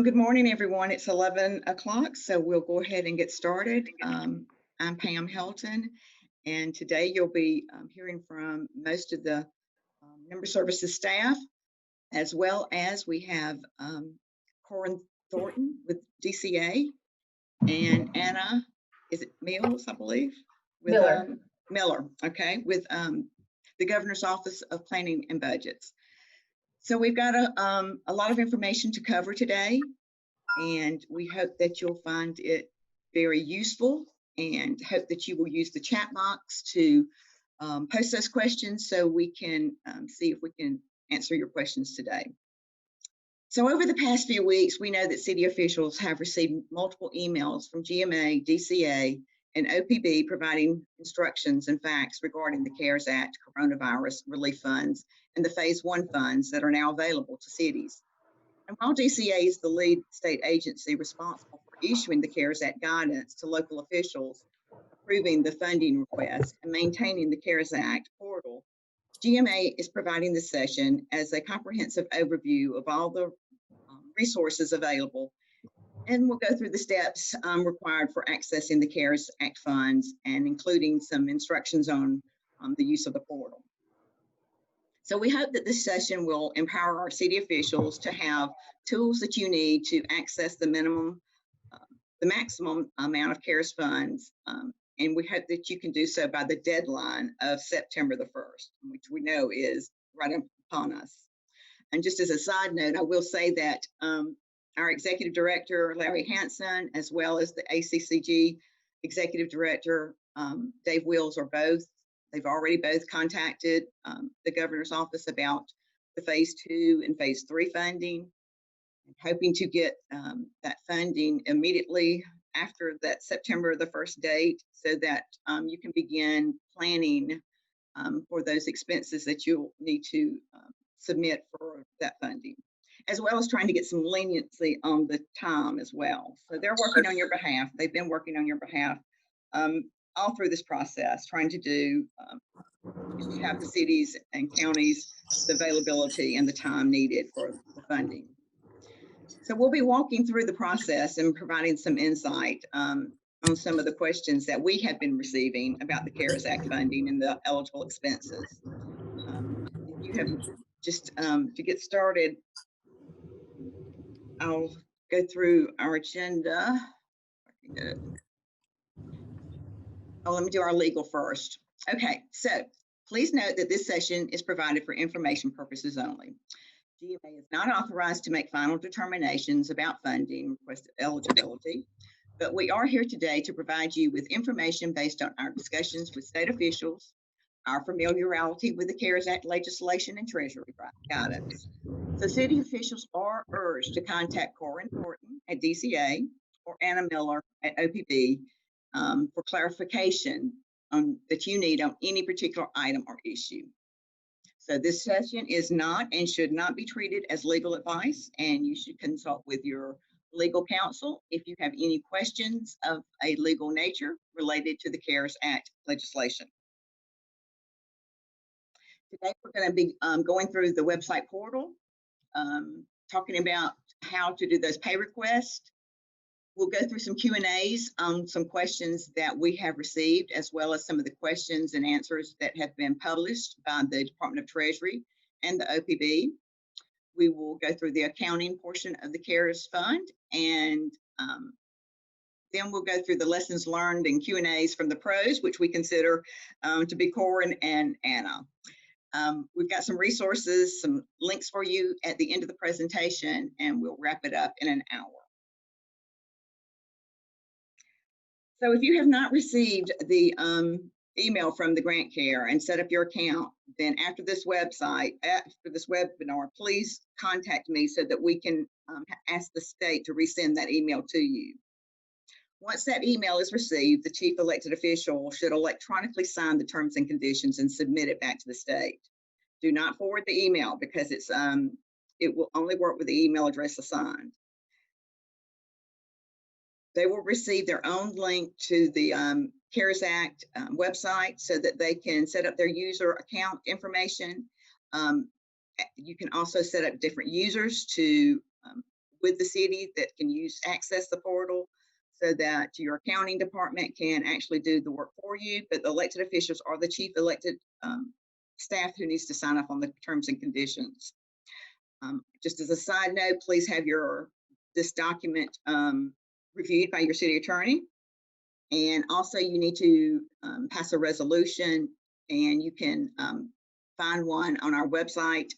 Good morning, everyone. It's 11 o'clock, so we'll go ahead and get started. I'm Pam Helton, and today you'll be hearing from most of the member services staff, as well as we have Corin Thornton with DCA and Anna, is it Mills, I believe? With Miller. Miller, okay, with the Governor's Office of Planning and Budgets. So we've got a lot of information to cover today, and we hope that you'll find it very useful and hope that you will use the chat box to post those questions so we can see if we can answer your questions today. So over the past few weeks, we know that city officials have received multiple emails from GMA, DCA, and OPB providing instructions and facts regarding the CARES Act, coronavirus relief funds, and the Phase 1 funds that are now available to cities. And while DCA is the lead state agency responsible for issuing the CARES Act guidance to local officials, approving the funding request, and maintaining the CARES Act portal, GMA is providing this session as a comprehensive overview of all the resources available. And we'll go through the steps required for accessing the CARES Act funds and including some instructions on the use of the portal. So we hope that this session will empower our city officials to have tools that you need to access the maximum amount of CARES funds. And we hope that you can do so by the deadline of September the 1st, which we know is right upon us. And just as a side note, I will say that our executive director, Larry Hanson, as well as the ACCG executive director, Dave Wills, they've already both contacted the governor's office about the Phase 2 and Phase 3 funding, and hoping to get that funding immediately after that September the 1st date so that you can begin planning for those expenses that you'll need to submit for that funding, as well as trying to get some leniency on the time as well. So they're working on your behalf. They've been working on your behalf all through this process, trying to do have the cities and counties the availability and the time needed for the funding. So we'll be walking through the process and providing some insight on some of the questions that we have been receiving about the CARES Act funding and the eligible expenses. If you have just to get started, I'll go through our agenda. Oh, let me do our legal first. Okay, so please note that this session is provided for information purposes only. GMA is not authorized to make final determinations about funding request eligibility, but we are here today to provide you with information based on our discussions with state officials, our familiarity with the CARES Act legislation and Treasury guidance. So city officials are urged to contact Corin Thornton at DCA or Anna Miller at OPB for clarification that you need on any particular item or issue. So this session is not and should not be treated as legal advice, and you should consult with your legal counsel if you have any questions of a legal nature related to the CARES Act legislation. Today we're going to be going through the website portal, talking about how to do those pay requests. We'll go through some Q&As on some questions that we have received, as well as some of the questions and answers that have been published by the Department of Treasury and the OPB. We will go through the accounting portion of the CARES Fund, and then we'll go through the lessons learned and Q&As from the pros, which we consider to be Corin and Anna. We've got some resources, some links for you at the end of the presentation, and we'll wrap it up in an hour. So if you have not received the email from the Grant Care and set up your account, then after this webinar, please contact me so that we can ask the state to resend that email to you. Once that email is received, the chief elected official should electronically sign the terms and conditions and submit it back to the state. Do not forward the email because it will only work with the email address assigned. They will receive their own link to the CARES Act website so that they can set up their user account information. You can also set up different users to with the city that can access the portal so that your accounting department can actually do the work for you, but the elected officials are the chief elected staff who needs to sign off on the terms and conditions. Just as a side note, please have this document reviewed by your city attorney. And also you need to pass a resolution, and you can find one on our website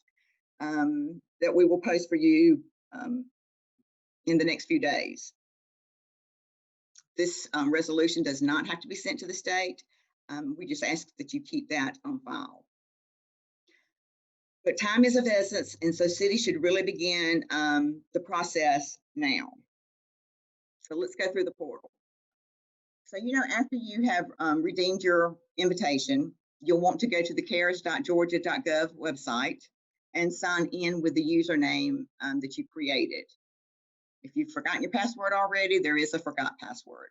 that we will post for you in the next few days. This resolution does not have to be sent to the state. We just ask that you keep that on file. But time is of essence, and so cities should really begin the process now. So let's go through the portal. So, after you have redeemed your invitation, you'll want to go to the cares.georgia.gov website and sign in with the username that you created. If you've forgotten your password already, there is a forgot password.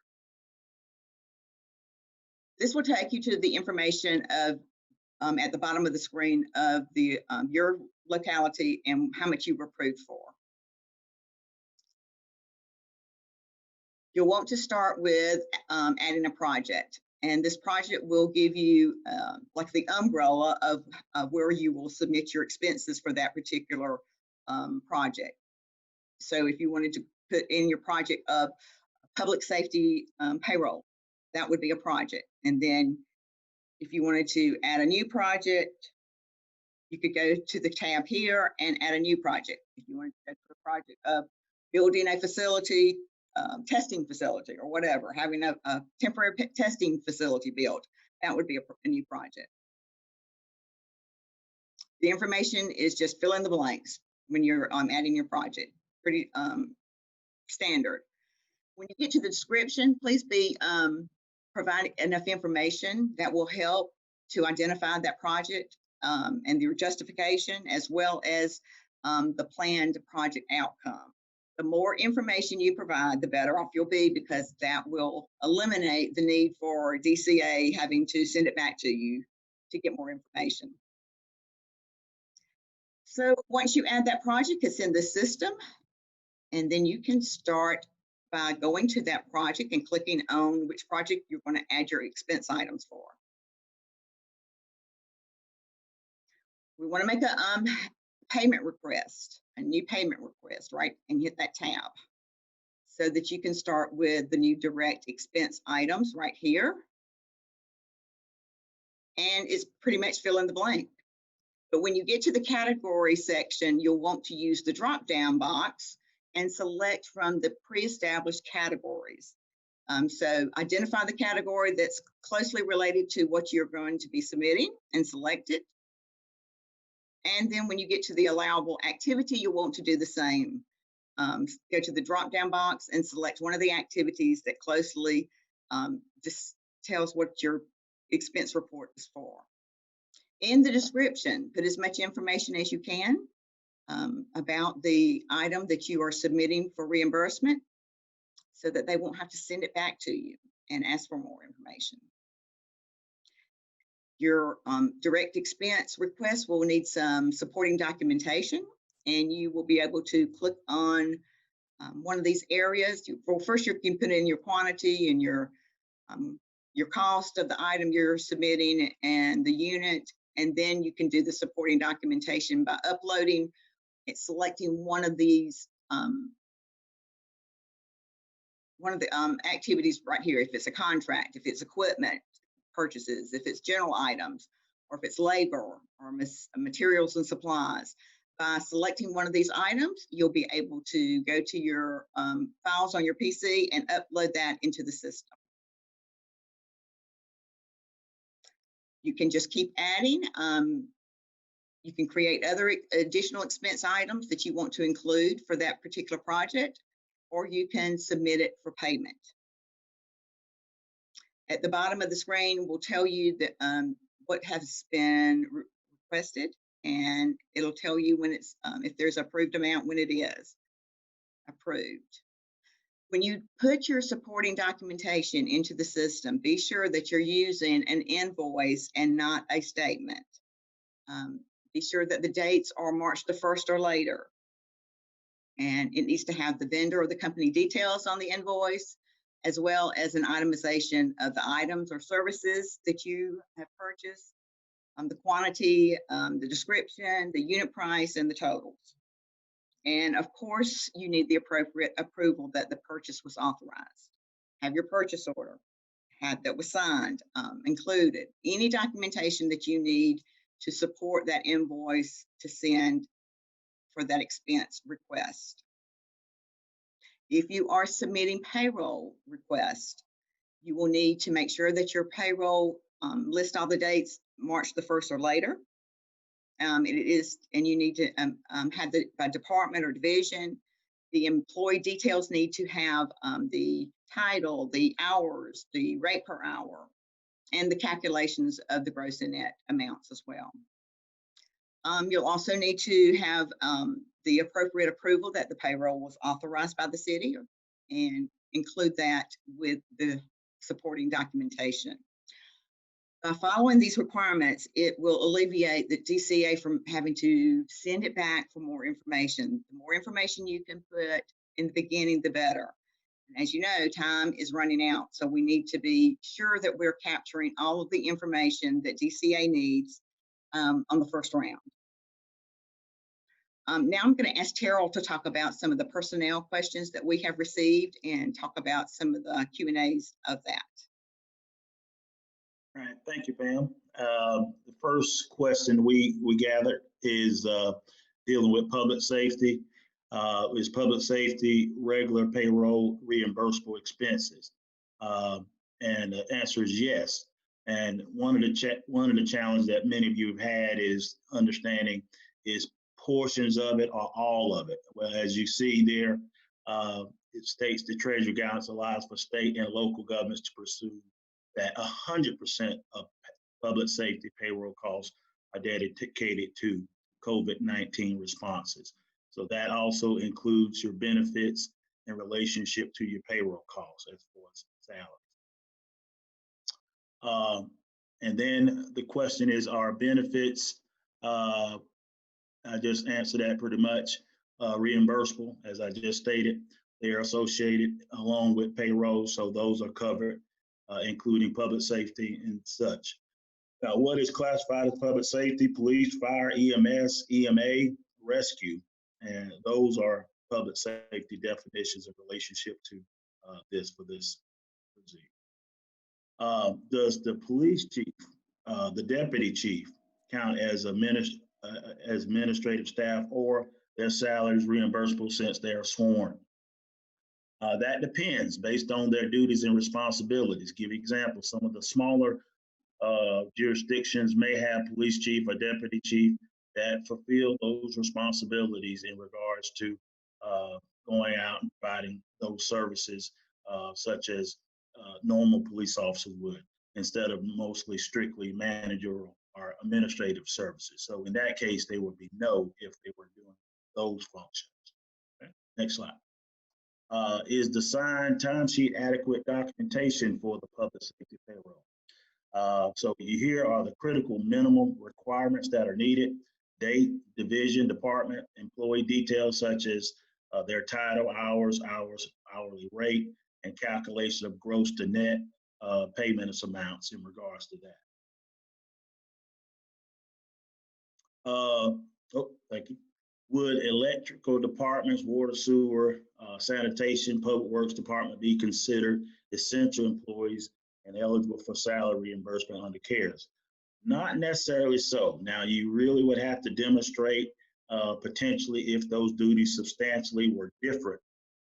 This will take you to the information of at the bottom of the screen of the your locality and how much you were approved for. You'll want to start with adding a project, and this project will give you like the umbrella of where you will submit your expenses for that particular project. So if you wanted to put in your project of public safety payroll, that would be a project. And then if you wanted to add a new project, you could go to the tab here and add a new project. If you wanted to go to the project of building a facility, testing facility or whatever, having a temporary testing facility built, that would be a new project. The information is just fill in the blanks when you're adding your project. Pretty standard. When you get to the description, please be providing enough information that will help to identify that project and your justification, as well as the planned project outcome. The more information you provide, the better off you'll be, because that will eliminate the need for DCA having to send it back to you to get more information. So once you add that project, it's in the system, and then you can start by going to that project and clicking on which project you're going to add your expense items for. We want to make a payment request, a new payment request, right? And hit that tab so that you can start with the new direct expense items right here. And it's pretty much fill in the blank. But when you get to the category section, you'll want to use the drop-down box and select from the pre-established categories. So identify the category that's closely related to what you're going to be submitting and select it. And then when you get to the allowable activity, you'll want to do the same. Go to the drop-down box and select one of the activities that closely just tells what your expense report is for. In the description, put as much information as you can about the item that you are submitting for reimbursement, so that they won't have to send it back to you and ask for more information. Your direct expense request will need some supporting documentation, and you will be able to click on one of these areas. Well, first you can put in your quantity and your cost of the item you're submitting and the unit, and then you can do the supporting documentation by uploading and selecting one of these activities right here. If it's a contract, if it's equipment purchases, if it's general items, or if it's labor or materials and supplies. By selecting one of these items, you'll be able to go to your files on your PC and upload that into the system. You can just keep adding. You can create other additional expense items that you want to include for that particular project, or you can submit it for payment. At the bottom of the screen will tell you that what has been requested, and it'll tell you when it's if there's approved amount, when it is approved. When you put your supporting documentation into the system, be sure that you're using an invoice and not a statement. Be sure that the dates are March the 1st or later. And it needs to have the vendor or the company details on the invoice, as well as an itemization of the items or services that you have purchased, the quantity, the description, the unit price, and the totals. And of course, you need the appropriate approval that the purchase was authorized. Have your purchase order, that was signed, included. Any documentation that you need to support that invoice to send for that expense request. If you are submitting payroll request, you will need to make sure that your payroll list all the dates March the 1st or later. And you need to have the by department or division. The employee details need to have the title, the hours, the rate per hour, and the calculations of the gross and net amounts as well. You'll also need to have the appropriate approval that the payroll was authorized by the city, and include that with the supporting documentation. By following these requirements, it will alleviate the DCA from having to send it back for more information. The more information you can put in the beginning, the better. And as you know, time is running out, so we need to be sure that we're capturing all of the information that DCA needs on the first round. Now I'm going to ask Terrell to talk about some of the personnel questions that we have received and talk about some of the Q&As of that. All right, thank you, Pam. The first question we gathered is dealing with public safety. Is public safety regular payroll reimbursable expenses? And the answer is yes. And one of the challenges that many of you have had is understanding is portions of it or all of it. Well, as you see there, it states the Treasury guidance allows for state and local governments to pursue that 100% of public safety payroll costs are dedicated to COVID-19 responses. So that also includes your benefits in relationship to your payroll costs as far as salaries. And then the question is, are benefits, I just answered that pretty much, reimbursable, as I just stated. They are associated along with payroll, so those are covered. Including public safety and such. Now, what is classified as public safety? Police, fire, EMS, EMA, rescue, and those are public safety definitions in relationship to this. Does the police chief, the deputy chief, count as administrative staff, or their salaries reimbursable since they are sworn? That depends based on their duties and responsibilities. Give examples. Some of the smaller jurisdictions may have police chief or deputy chief that fulfill those responsibilities in regards to going out and providing those services such as normal police officers would, instead of mostly strictly managerial or administrative services. So in that case, they would be no if they were doing those functions. Okay. Next slide. Is the signed timesheet adequate documentation for the public safety payroll? So here are the critical minimum requirements that are needed: date, division, department, employee details such as their title, hours, hourly rate, and calculation of gross to net payment amounts in regards to that. Oh, thank you. Would electrical departments, water, sewer, sanitation, public works department be considered essential employees and eligible for salary reimbursement under CARES? Not necessarily so. Now, you really would have to demonstrate potentially if those duties substantially were different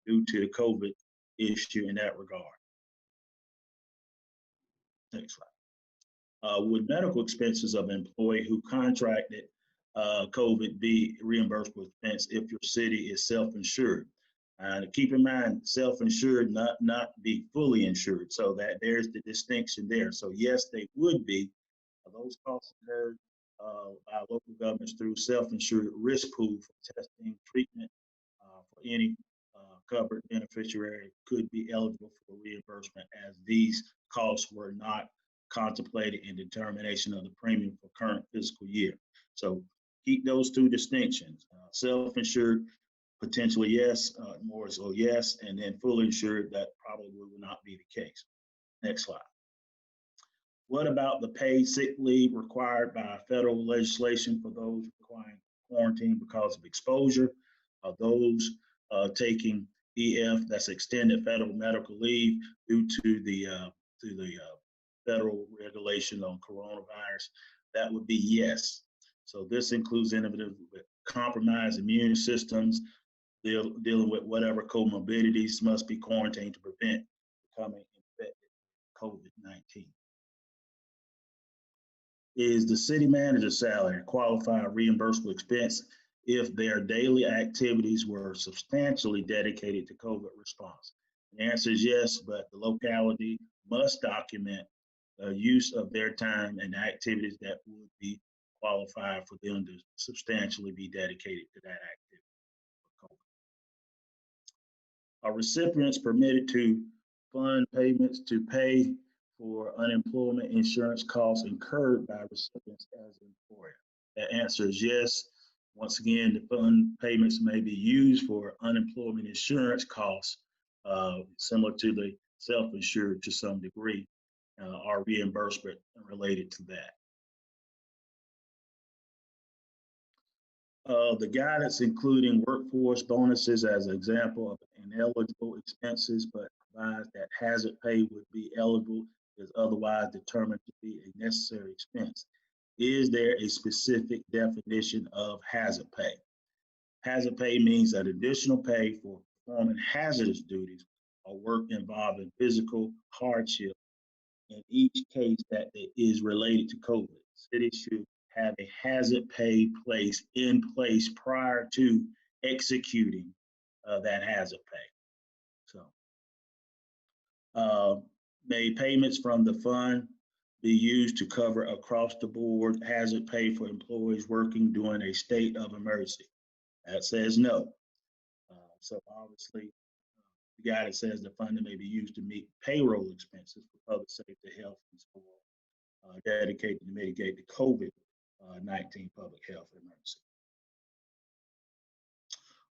due to the COVID issue in that regard. Next slide. Would medical expenses of an employee who contracted COVID be reimbursable expense if your city is self-insured? Keep in mind, self-insured, not be fully insured. So that there's the distinction there. So yes, they would be. Those costs incurred by local governments through self-insured risk pool for testing, treatment for any covered beneficiary could be eligible for reimbursement, as these costs were not contemplated in determination of the premium for current fiscal year. So keep those two distinctions. Self-insured potentially yes, more so yes, and then fully insured, that probably will not be the case. Next slide. What about the paid sick leave required by federal legislation for those requiring quarantine because of exposure? Those taking EF, that's extended federal medical leave due to the federal regulation on coronavirus, that would be yes. So this includes individuals with compromised immune systems, dealing with whatever comorbidities, must be quarantined to prevent becoming infected with COVID-19. Is the city manager's salary a qualified reimbursable expense if their daily activities were substantially dedicated to COVID response? The answer is yes, but the locality must document use of their time and activities that would be qualified for them to substantially be dedicated to that activity for COVID. Are recipients permitted to fund payments to pay for unemployment insurance costs incurred by recipients as employer? The answer is yes. Once again, the fund payments may be used for unemployment insurance costs, similar to the self-insured to some degree, or reimbursement related to that. The guidance including workforce bonuses as an example of ineligible expenses, but provides that hazard pay would be eligible is otherwise determined to be a necessary expense. Is there a specific definition of hazard pay? Hazard pay means that additional pay for performing hazardous duties or work involving physical hardship in each case that is related to COVID. Cities should have a hazard pay in place prior to executing that hazard pay. So, may payments from the fund be used to cover across the board hazard pay for employees working during a state of emergency? That says no. So obviously, the guidance says the funding may be used to meet payroll expenses for public safety, health, and so on, dedicated to mitigate the COVID-19 public health emergency.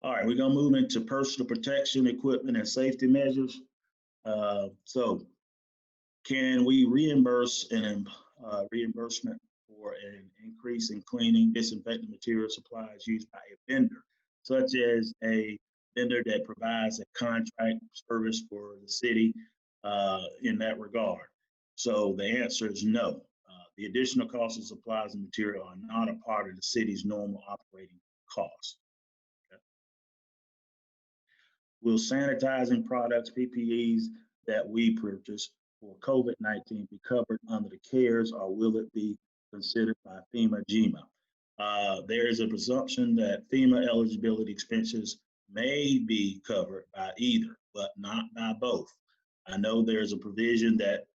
All right, we're gonna move into personal protection equipment and safety measures. So can we reimburse an reimbursement for an increase in cleaning, disinfecting material supplies used by a vendor, such as a vendor that provides a contract service for the city in that regard? So the answer is no. The additional costs of supplies and material are not a part of the city's normal operating costs. Okay. Will sanitizing products, PPEs, that we purchase for COVID-19 be covered under the CARES, or will it be considered by FEMA GEMA? There is a presumption that FEMA eligibility expenses may be covered by either, but not by both. I know there's a provision that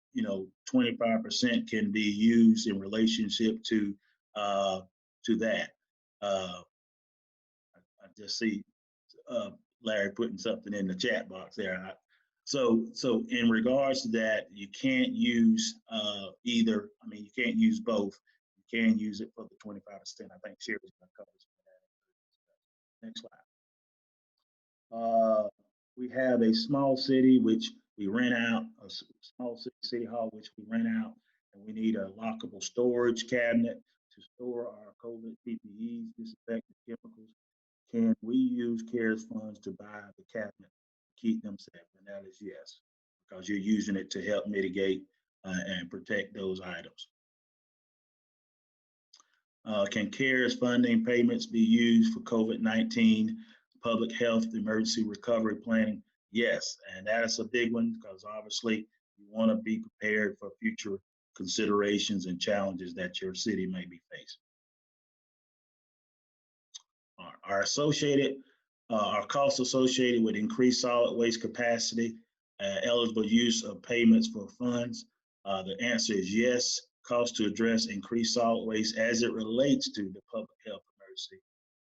25% can be used in relationship to that. I just see Larry putting something in the chat box there. So in regards to that, you can't use either. I mean, you can't use both. You can use it for the 25%. I think Sherry's going to cover some of that. Next slide. We have a small city which we rent out, a small city hall which we rent out, and we need a lockable storage cabinet to store our COVID PPEs, disinfectant chemicals. Can we use CARES funds to buy the cabinet, keep them safe? And that is yes, because you're using it to help mitigate and protect those items. Can CARES funding payments be used for COVID-19 public health emergency recovery planning? Yes, and that is a big one, because obviously you want to be prepared for future considerations and challenges that your city may be facing. Our costs associated with increased solid waste capacity, eligible use of payments for funds. The answer is yes. Cost to address increased solid waste as it relates to the public health emergency,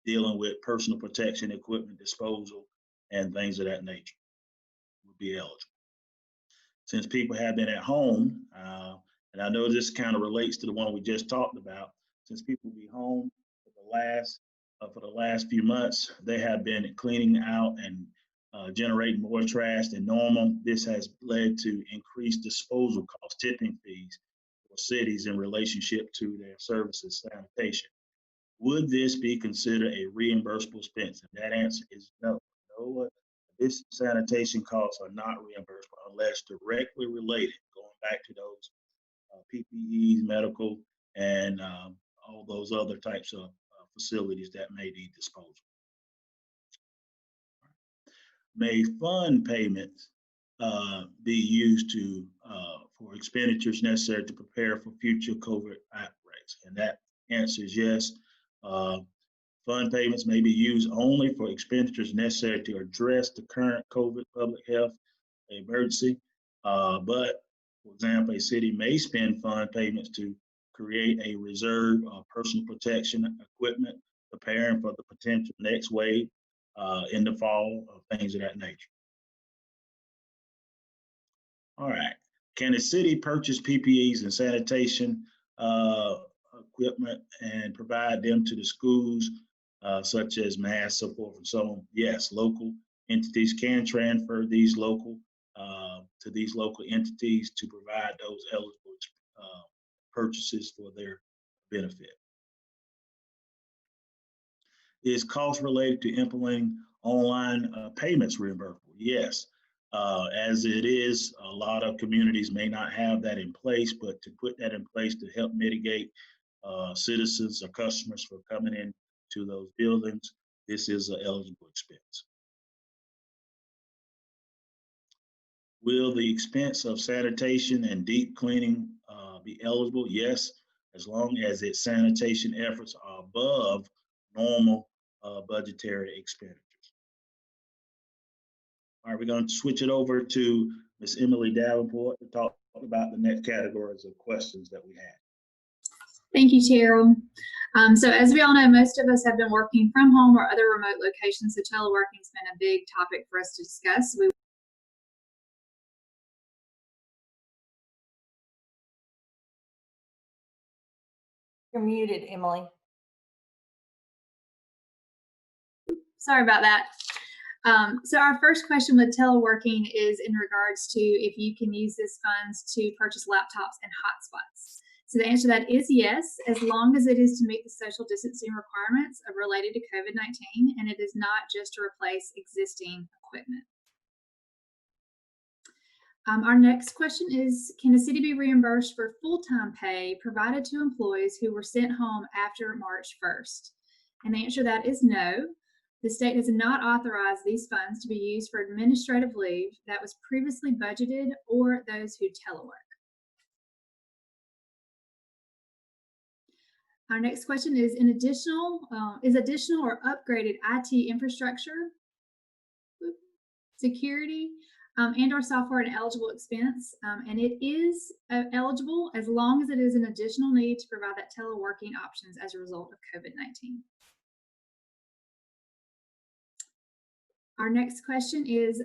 dealing with personal protection equipment disposal and things of that nature would be eligible. Since people have been at home, and I know this kind of relates to the one we just talked about, since people will be home for the last for the last few months, they have been cleaning out and generating more trash than normal. This has led to increased disposal costs, tipping fees for cities in relationship to their services sanitation. Would this be considered a reimbursable expense? And that answer is no. No, this sanitation costs are not reimbursable unless directly related, going back to those PPEs, medical, and all those other types of facilities that may need disposal. May fund payments be used to for expenditures necessary to prepare for future COVID outbreaks? And that answer is yes. Fund payments may be used only for expenditures necessary to address the current COVID public health emergency. But, for example, a city may spend fund payments to create a reserve of personal protection equipment, preparing for the potential next wave in the fall, things of that nature. All right. Can the city purchase PPEs and sanitation equipment and provide them to the schools, such as masks, so forth and so on? Yes, local entities can transfer these to these local entities to provide those eligible purchases for their benefit. Is cost related to implementing online payments reimbursable? Yes. As it is, a lot of communities may not have that in place, but to put that in place to help mitigate citizens or customers from coming in to those buildings, this is an eligible expense. Will the expense of sanitation and deep cleaning be eligible? Yes, as long as its sanitation efforts are above normal budgetary expenditures. All right, we're going to switch it over to Ms. Emily Davenport to talk about the next categories of questions that we had. Thank you, Terrell. So as we all know, most of us have been working from home or other remote locations, so teleworking has been a big topic for us to discuss. You're muted, Emily. Sorry about that. So our first question with teleworking is in regards to if you can use these funds to purchase laptops and hotspots. So the answer to that is yes, as long as it is to meet the social distancing requirements related to COVID-19, and it is not just to replace existing equipment. Our next question is, can the city be reimbursed for full-time pay provided to employees who were sent home after March 1st? And the answer to that is no. The state has not authorized these funds to be used for administrative leave that was previously budgeted or those who telework. Our next question is, additional or upgraded IT infrastructure, security, and or software an eligible expense, and it is eligible as long as it is an additional need to provide that teleworking options as a result of COVID-19. Our next question is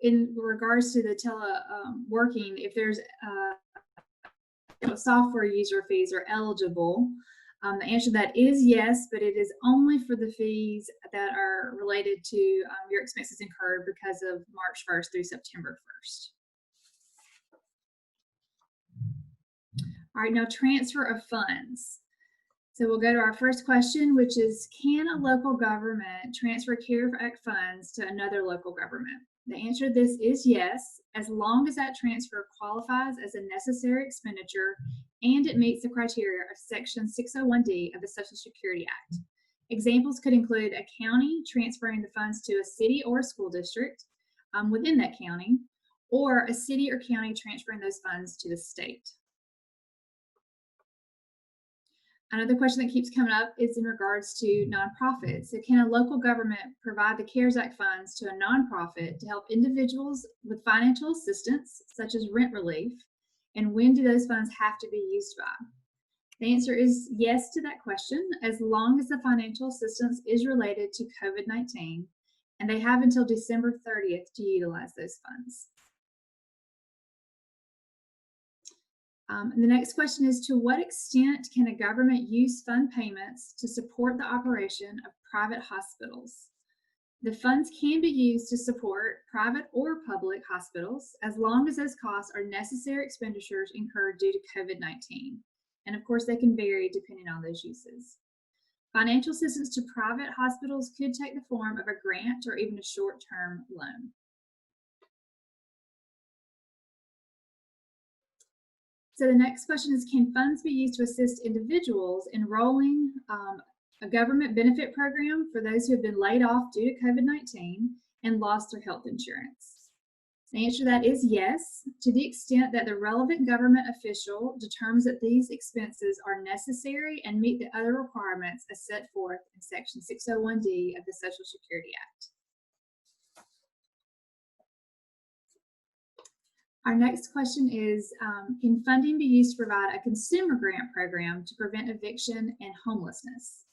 in regards to the teleworking, if there's software user fees are eligible. The answer to that is yes, but it is only for the fees that are related to your expenses incurred because of March 1st through September 1st. All right, now transfer of funds. So we'll go to our first question, which is, can a local government transfer CARES Act funds to another local government? The answer to this is yes, as long as that transfer qualifies as a necessary expenditure and it meets the criteria of Section 601D of the Social Security Act. Examples could include a county transferring the funds to a city or a school district within that county, or a city or county transferring those funds to the state. Another question that keeps coming up is in regards to nonprofits. So can a local government provide the CARES Act funds to a nonprofit to help individuals with financial assistance, such as rent relief? And when do those funds have to be used by? The answer is yes to that question, as long as the financial assistance is related to COVID-19, and they have until December 30th to utilize those funds. And the next question is, to what extent can a government use fund payments to support the operation of private hospitals? The funds can be used to support private or public hospitals as long as those costs are necessary expenditures incurred due to COVID-19. And of course, they can vary depending on those uses. Financial assistance to private hospitals could take the form of a grant or even a short-term loan. So the next question is, can funds be used to assist individuals enrolling a government benefit program for those who have been laid off due to COVID-19 and lost their health insurance? The answer to that is yes, to the extent that the relevant government official determines that these expenses are necessary and meet the other requirements as set forth in Section 601D of the Social Security Act. Our next question is, can funding be used to provide a consumer grant program to prevent eviction and homelessness?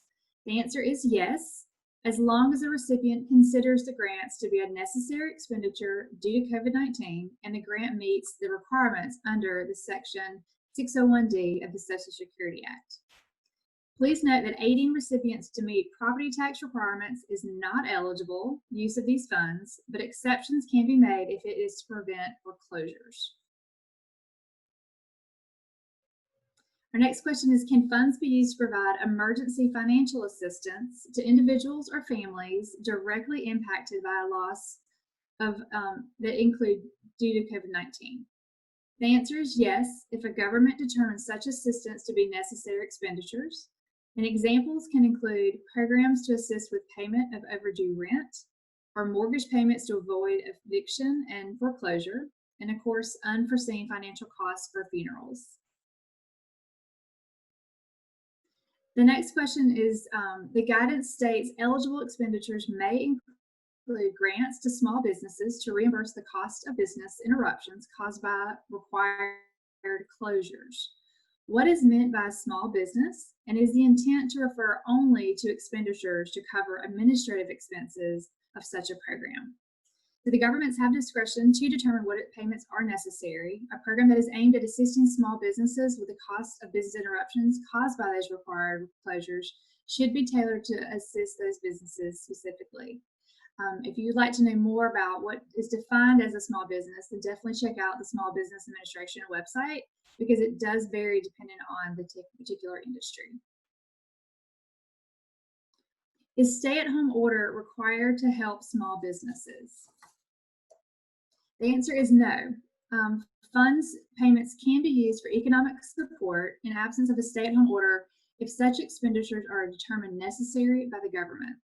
The answer is yes, as long as the recipient considers the grants to be a necessary expenditure due to COVID-19 and the grant meets the requirements under the Section 601D of the Social Security Act. Please note that aiding recipients to meet property tax requirements is not eligible use of these funds, but exceptions can be made if it is to prevent foreclosures. Our next question is, can funds be used to provide emergency financial assistance to individuals or families directly impacted by a loss of that include due to COVID-19? The answer is yes, if a government determines such assistance to be necessary expenditures. And examples can include programs to assist with payment of overdue rent, or mortgage payments to avoid eviction and foreclosure, and of course, unforeseen financial costs for funerals. The next question is, the guidance states eligible expenditures may include grants to small businesses to reimburse the cost of business interruptions caused by required closures. What is meant by small business, and is the intent to refer only to expenditures to cover administrative expenses of such a program? So the governments have discretion to determine what payments are necessary. A program that is aimed at assisting small businesses with the cost of business interruptions caused by those required closures should be tailored to assist those businesses specifically. If you'd like to know more about what is defined as a small business, then definitely check out the Small Business Administration website, because it does vary depending on the particular industry. Is stay-at-home order required to help small businesses? The answer is no. Funds payments can be used for economic support in absence of a stay-at-home order if such expenditures are determined necessary by the government.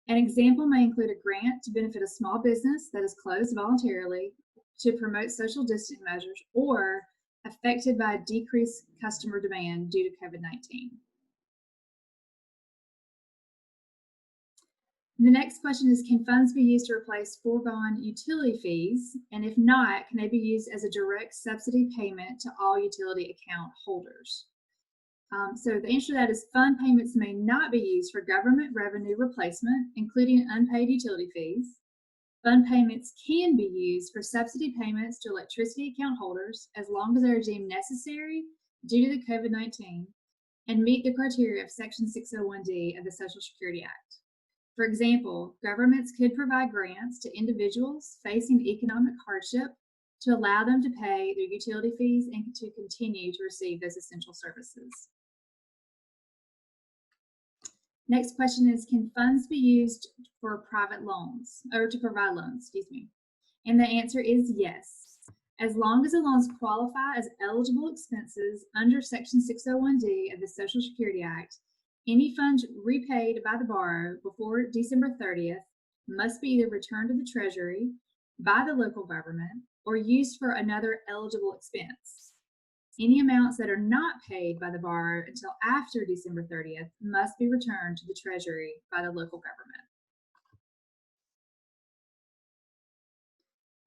An example may include a grant to benefit a small business that is closed voluntarily to promote social distancing measures or affected by decreased customer demand due to COVID-19. The next question is, can funds be used to replace foregone utility fees? And if not, can they be used as a direct subsidy payment to all utility account holders? So the answer to that is fund payments may not be used for government revenue replacement, including unpaid utility fees. Fund payments can be used for subsidy payments to electricity account holders as long as they are deemed necessary due to the COVID-19 and meet the criteria of Section 601D of the Social Security Act. For example, governments could provide grants to individuals facing economic hardship to allow them to pay their utility fees and to continue to receive those essential services. Next question is, can funds be used for private loans, or to provide loans, excuse me? And the answer is yes. As long as the loans qualify as eligible expenses under Section 601D of the Social Security Act, any funds repaid by the borrower before December 30th must be either returned to the Treasury by the local government or used for another eligible expense. Any amounts that are not paid by the borrower until after December 30th must be returned to the Treasury by the local government.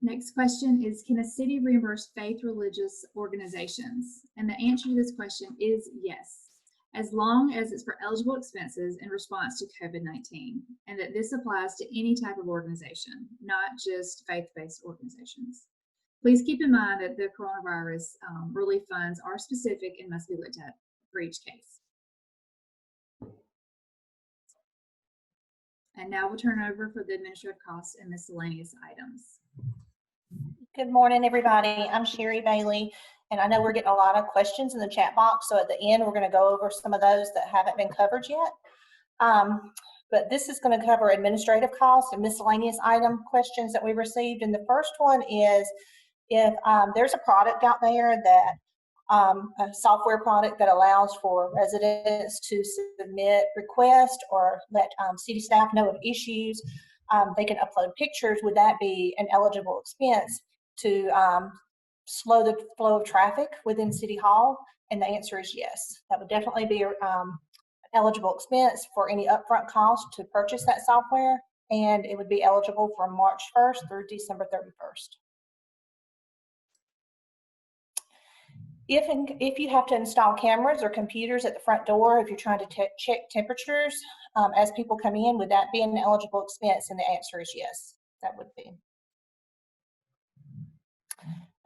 Next question is, can a city reimburse faith religious organizations? And the answer to this question is yes, as long as it's for eligible expenses in response to COVID-19, and that this applies to any type of organization, not just faith-based organizations. Please keep in mind that the coronavirus relief funds are specific and must be looked at for each case. And now we'll turn over for the administrative costs and miscellaneous items. Good morning, everybody. I'm Sherry Bailey, and I know we're getting a lot of questions in the chat box, so at the end, we're going to go over some of those that haven't been covered yet. But this is going to cover administrative costs and miscellaneous item questions that we received. And the first one is if there's a product out there that a software product that allows for residents to submit requests or let city staff know of issues. They can upload pictures. Would that be an eligible expense to slow the flow of traffic within City Hall? And the answer is yes. That would definitely be an eligible expense for any upfront cost to purchase that software, and it would be eligible from March 1st through December 31st. If you have to install cameras or computers at the front door, if you're trying to check temperatures as people come in, would that be an eligible expense? And the answer is yes, that would be.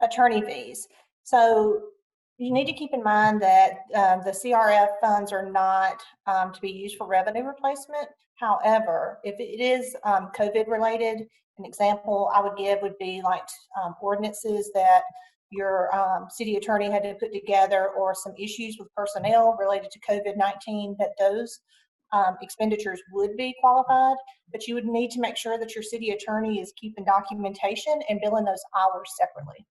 Attorney fees. So you need to keep in mind that the CRF funds are not to be used for revenue replacement. However, if it is COVID related, an example I would give would be like ordinances that your city attorney had to put together, or some issues with personnel related to COVID-19, that those expenditures would be qualified, but you would need to make sure that your city attorney is keeping documentation and billing those hours separately.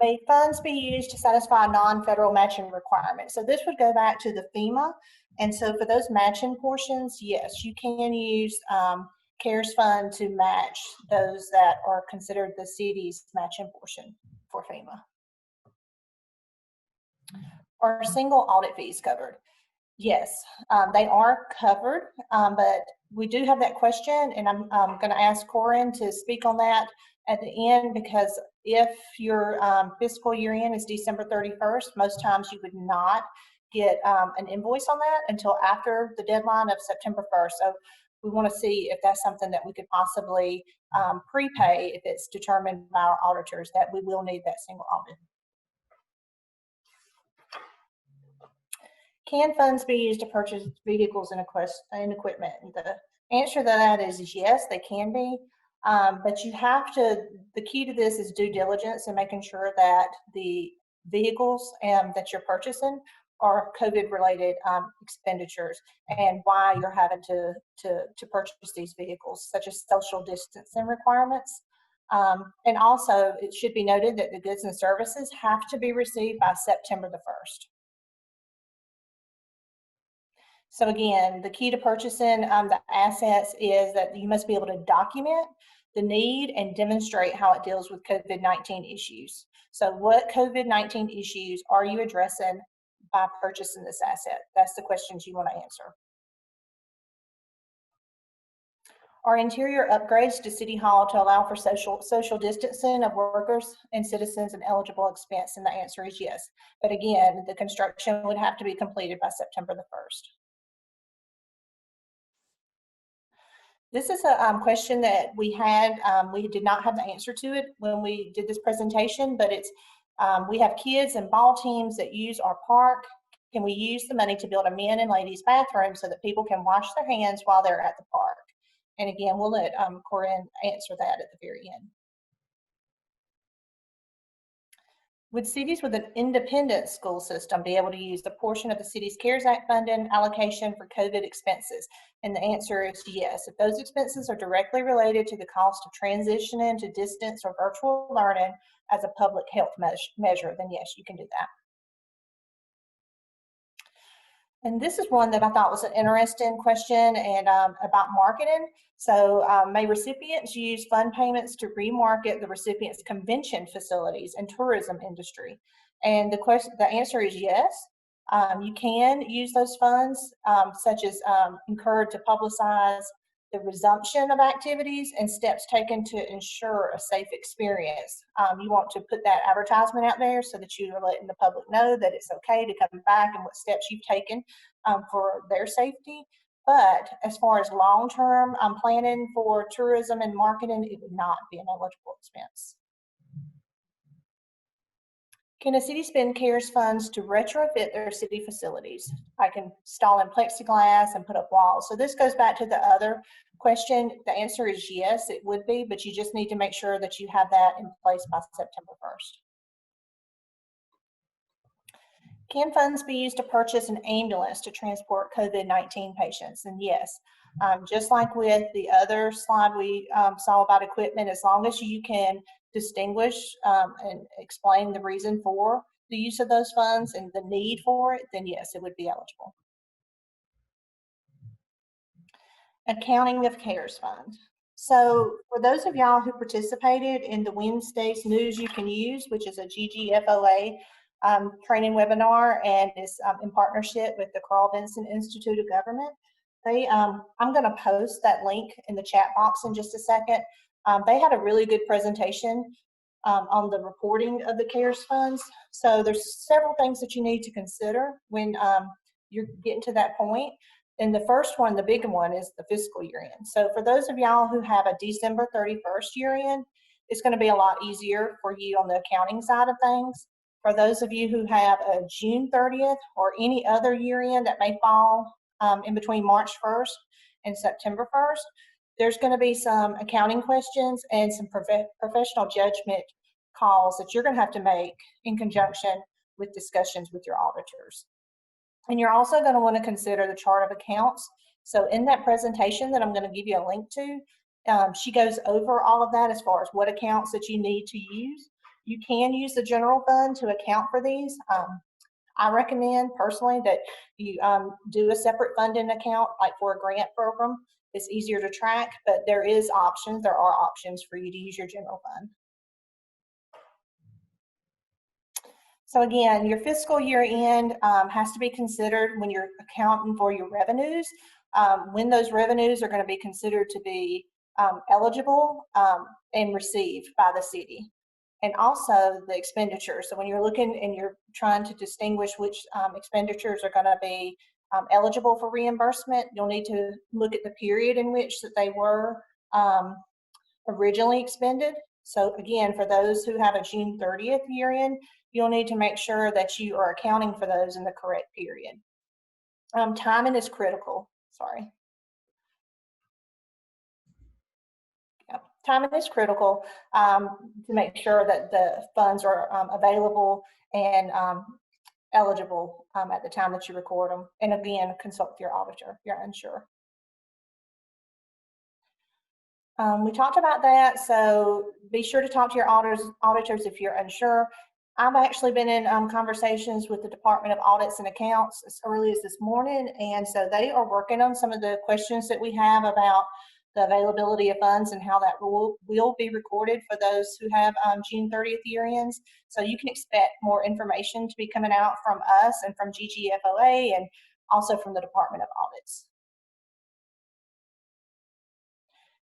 May funds be used to satisfy non-federal matching requirements? So this would go back to the FEMA. And so for those matching portions, yes, you can use CARES fund to match those that are considered the city's matching portion for FEMA. Are single audit fees covered? Yes, they are covered, but we do have that question, and I'm going to ask Corin to speak on that at the end, because if your fiscal year end is December 31st, most times you would not get an invoice on that until after the deadline of September 1st. So we want to see if that's something that we could possibly prepay if it's determined by our auditors that we will need that single audit. Can funds be used to purchase vehicles and equipment? And the answer to that is yes, they can be. But you have to, the key to this is due diligence and making sure that the vehicles that you're purchasing are COVID related expenditures, and why you're having to purchase these vehicles, such as social distancing requirements. And also it should be noted that the goods and services have to be received by September the 1st. So again, the key to purchasing the assets is that you must be able to document the need and demonstrate how it deals with COVID-19 issues. So what COVID-19 issues are you addressing by purchasing this asset? That's the questions you want to answer. Are interior upgrades to City Hall to allow for social distancing of workers and citizens an eligible expense? And the answer is yes. But again, the construction would have to be completed by September the 1st. This is a question that we had. We did not have the answer to it when we did this presentation, but it's we have kids and ball teams that use our park. Can we use the money to build a men and ladies bathroom so that people can wash their hands while they're at the park? And again, we'll let Corinne answer that at the very end. Would cities with an independent school system be able to use the portion of the city's CARES Act funding allocation for COVID expenses? And the answer is yes. If those expenses are directly related to the cost of transitioning to distance or virtual learning as a public health measure, then yes, you can do that. And this is one that I thought was an interesting question, and about marketing. So may recipients use fund payments to remarket the recipient's convention facilities and tourism industry? And the answer is yes. You can use those funds, such as incurred to publicize the resumption of activities and steps taken to ensure a safe experience. You want to put that advertisement out there so that you are letting the public know that it's okay to come back and what steps you've taken for their safety. But as far as long-term planning for tourism and marketing, it would not be an eligible expense. Can a city spend CARES funds to retrofit their city facilities? I can install in plexiglass and put up walls. So this goes back to the other question. The answer is yes, it would be, but you just need to make sure that you have that in place by September 1st. Can funds be used to purchase an ambulance to transport COVID-19 patients? And yes, just like with the other slide we saw about equipment, as long as you can distinguish and explain the reason for the use of those funds and the need for it, then yes, it would be eligible. Accounting of CARES Fund. So for those of y'all who participated in the Wednesday's News You Can Use, which is a GGFOA training webinar and is in partnership with the Carl Vinson Institute of Government, I'm going to post that link in the chat box in just a second. They had a really good presentation on the reporting of the CARES funds. So there's several things that you need to consider when you're getting to that point. And the first one, the big one, is the fiscal year end. So for those of y'all who have a December 31st year end, it's going to be a lot easier for you on the accounting side of things. For those of you who have a June 30th or any other year end that may fall in between March 1st and September 1st, there's going to be some accounting questions and some professional judgment calls that you're going to have to make in conjunction with discussions with your auditors. And you're also going to want to consider the chart of accounts. So in that presentation that I'm going to give you a link to, she goes over all of that as far as what accounts that you need to use. You can use the general fund to account for these. I recommend personally that you do a separate funding account, like for a grant program. It's easier to track, but there are options for you to use your general fund. So again, your fiscal year end has to be considered when you're accounting for your revenues, when those revenues are going to be considered to be eligible and received by the city. And also the expenditures. So when you're looking and you're trying to distinguish which expenditures are going to be eligible for reimbursement, you'll need to look at the period in which that they were originally expended. So again, for those who have a June 30th year end, you'll need to make sure that you are accounting for those in the correct period. Timing is critical, sorry. Yep. Timing is critical to make sure that the funds are available and eligible at the time that you record them. And again, consult with your auditor if you're unsure. We talked about that, so be sure to talk to your auditors if you're unsure. I've actually been in conversations with the Department of Audits and Accounts as early as this morning, and so they are working on some of the questions that we have about the availability of funds and how that will be recorded for those who have June 30th year ends. So you can expect more information to be coming out from us and from GGFOA and also from the Department of Audits.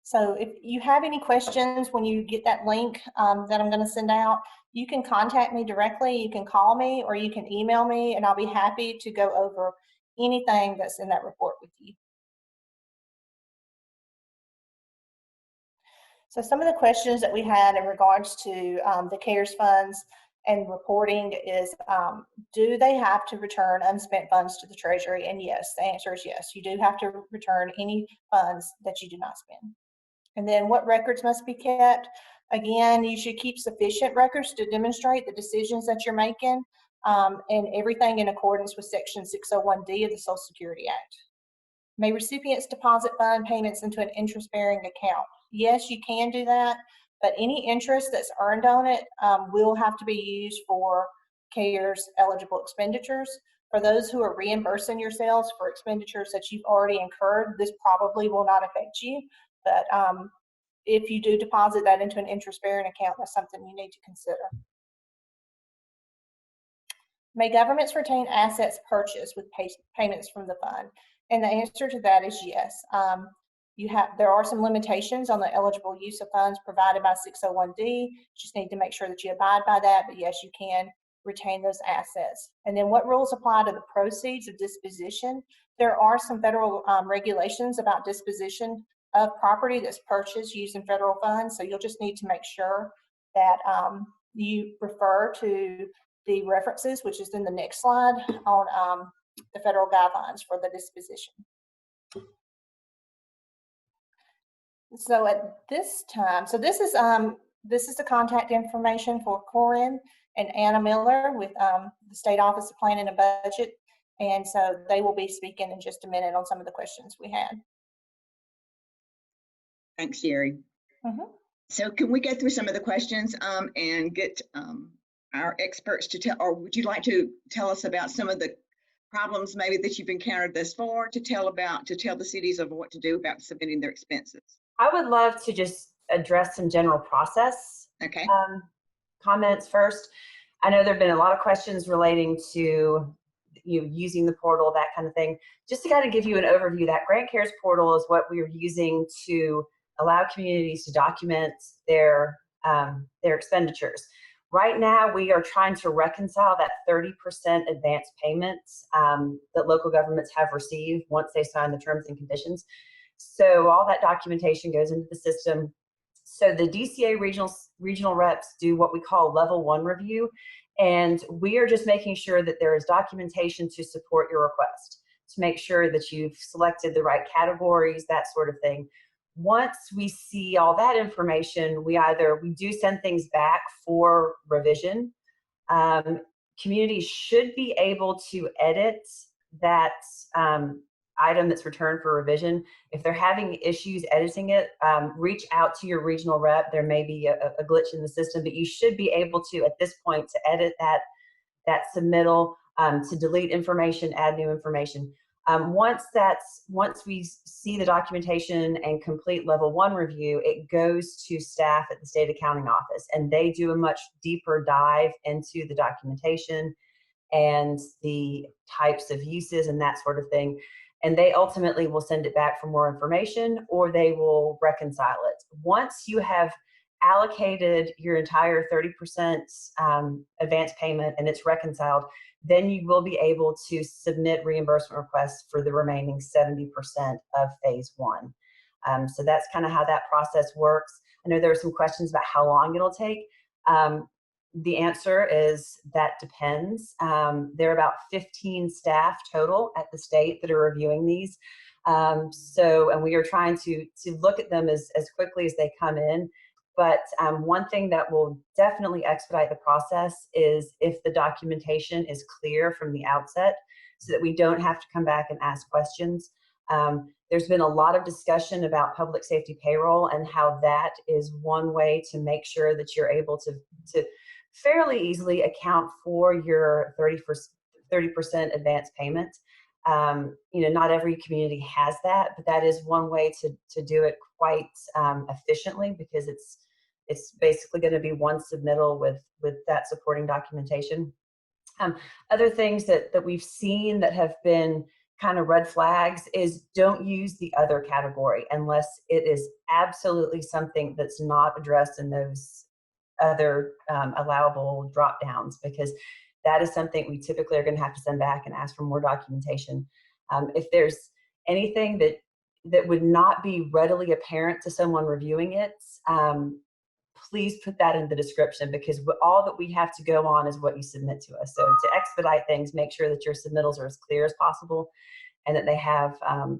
So if you have any questions when you get that link that I'm going to send out, you can contact me directly, you can call me, or you can email me, and I'll be happy to go over anything that's in that report with you. So some of the questions that we had in regards to the CARES funds and reporting is, do they have to return unspent funds to the Treasury? And yes, the answer is yes. You do have to return any funds that you do not spend. And then what records must be kept? Again, you should keep sufficient records to demonstrate the decisions that you're making and everything in accordance with Section 601D of the Social Security Act. May recipients deposit fund payments into an interest-bearing account? Yes, you can do that, but any interest that's earned on it will have to be used for CARES eligible expenditures. For those who are reimbursing yourselves for expenditures that you've already incurred, this probably will not affect you. But if you do deposit that into an interest-bearing account, that's something you need to consider. May governments retain assets purchased with payments from the fund? And the answer to that is yes. There are some limitations on the eligible use of funds provided by 601D. Just need to make sure that you abide by that, but yes, you can retain those assets. And then what rules apply to the proceeds of disposition? There are some federal regulations about disposition of property that's purchased using federal funds. So you'll just need to make sure that you refer to the references, which is in the next slide, on the federal guidelines for the disposition. So at this time, so this is the contact information for Corinne and Anna Miller with the State Office of Planning and Budget. And so they will be speaking in just a minute on some of the questions we had. Thanks, Sherry. So can we go through some of the questions and get our experts to tell, or would you like to tell us about some of the problems maybe that you've encountered thus far, to tell the cities of what to do about submitting their expenses? I would love to just address some general process comments first. I know there have been a lot of questions relating to using the portal, that kind of thing. Just to kind of give you an overview, that Grant Cares portal is what we are using to allow communities to document their expenditures. Right now, we are trying to reconcile that 30% advance payments that local governments have received once they sign the terms and conditions. So all that documentation goes into the system. So the DCA regional reps do what we call level 1 review, and we are just making sure that there is documentation to support your request, to make sure that you've selected the right categories, that sort of thing. Once we see all that information, we do send things back for revision. Communities should be able to edit that item that's returned for revision. If they're having issues editing it, reach out to your regional rep. There may be a glitch in the system, but you should be able to, at this point, to edit that submittal, to delete information, add new information. Once we see the documentation and complete level 1 review, it goes to staff at the state accounting office, and they do a much deeper dive into the documentation and the types of uses and that sort of thing. And they ultimately will send it back for more information, or they will reconcile it. Once you have allocated your entire 30% advance payment and it's reconciled, then you will be able to submit reimbursement requests for the remaining 70% of phase 1. So that's kind of how that process works. I know there are some questions about how long it'll take. The answer is that depends. There are about 15 staff total at the state that are reviewing these. And we are trying to look at them as quickly as they come in. But one thing that will definitely expedite the process is if the documentation is clear from the outset, so that we don't have to come back and ask questions. There's been a lot of discussion about public safety payroll and how that is one way to make sure that you're able to fairly easily account for your 30% advance payment. Not every community has that, but that is one way to do it quite efficiently, because it's basically going to be one submittal with that supporting documentation. Other things that we've seen that have been kind of red flags is don't use the other category unless it is absolutely something that's not addressed in those other allowable drop downs, because that is something we typically are going to have to send back and ask for more documentation. If there's anything that would not be readily apparent to someone reviewing it, please put that in the description, because all that we have to go on is what you submit to us. So to expedite things, make sure that your submittals are as clear as possible and that they have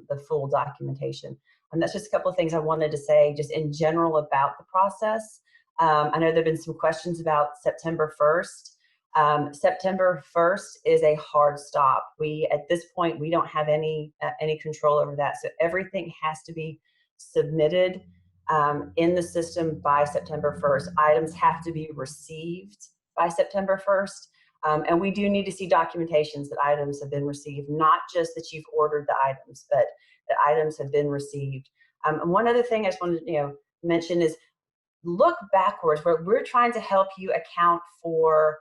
the full documentation. And that's just a couple of things I wanted to say just in general about the process. I know there have been some questions about September 1st. September 1st is a hard stop. At this point, we don't have any control over that. So everything has to be submitted in the system by September 1st. Items have to be received by September 1st. And we do need to see documentations that items have been received, not just that you've ordered the items, but that items have been received. And one other thing I just wanted to mention is look backwards. We're trying to help you account for